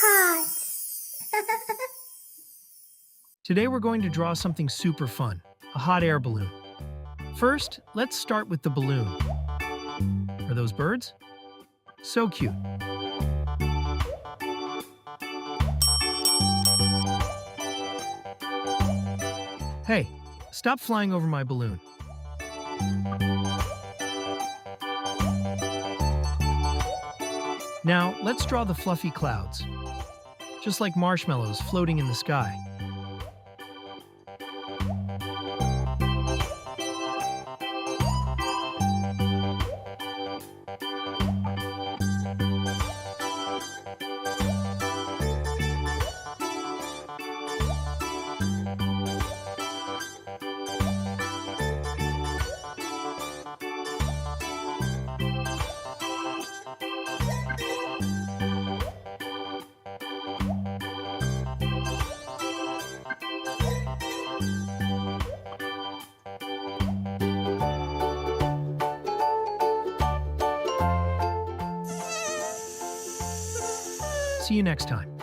hot. Today we're going to draw something super fun, a hot air balloon. First, let's start with the balloon. Are those birds? So cute. Hey, stop flying over my balloon. Now, let's draw the fluffy clouds, just like marshmallows floating in the sky. See you next time.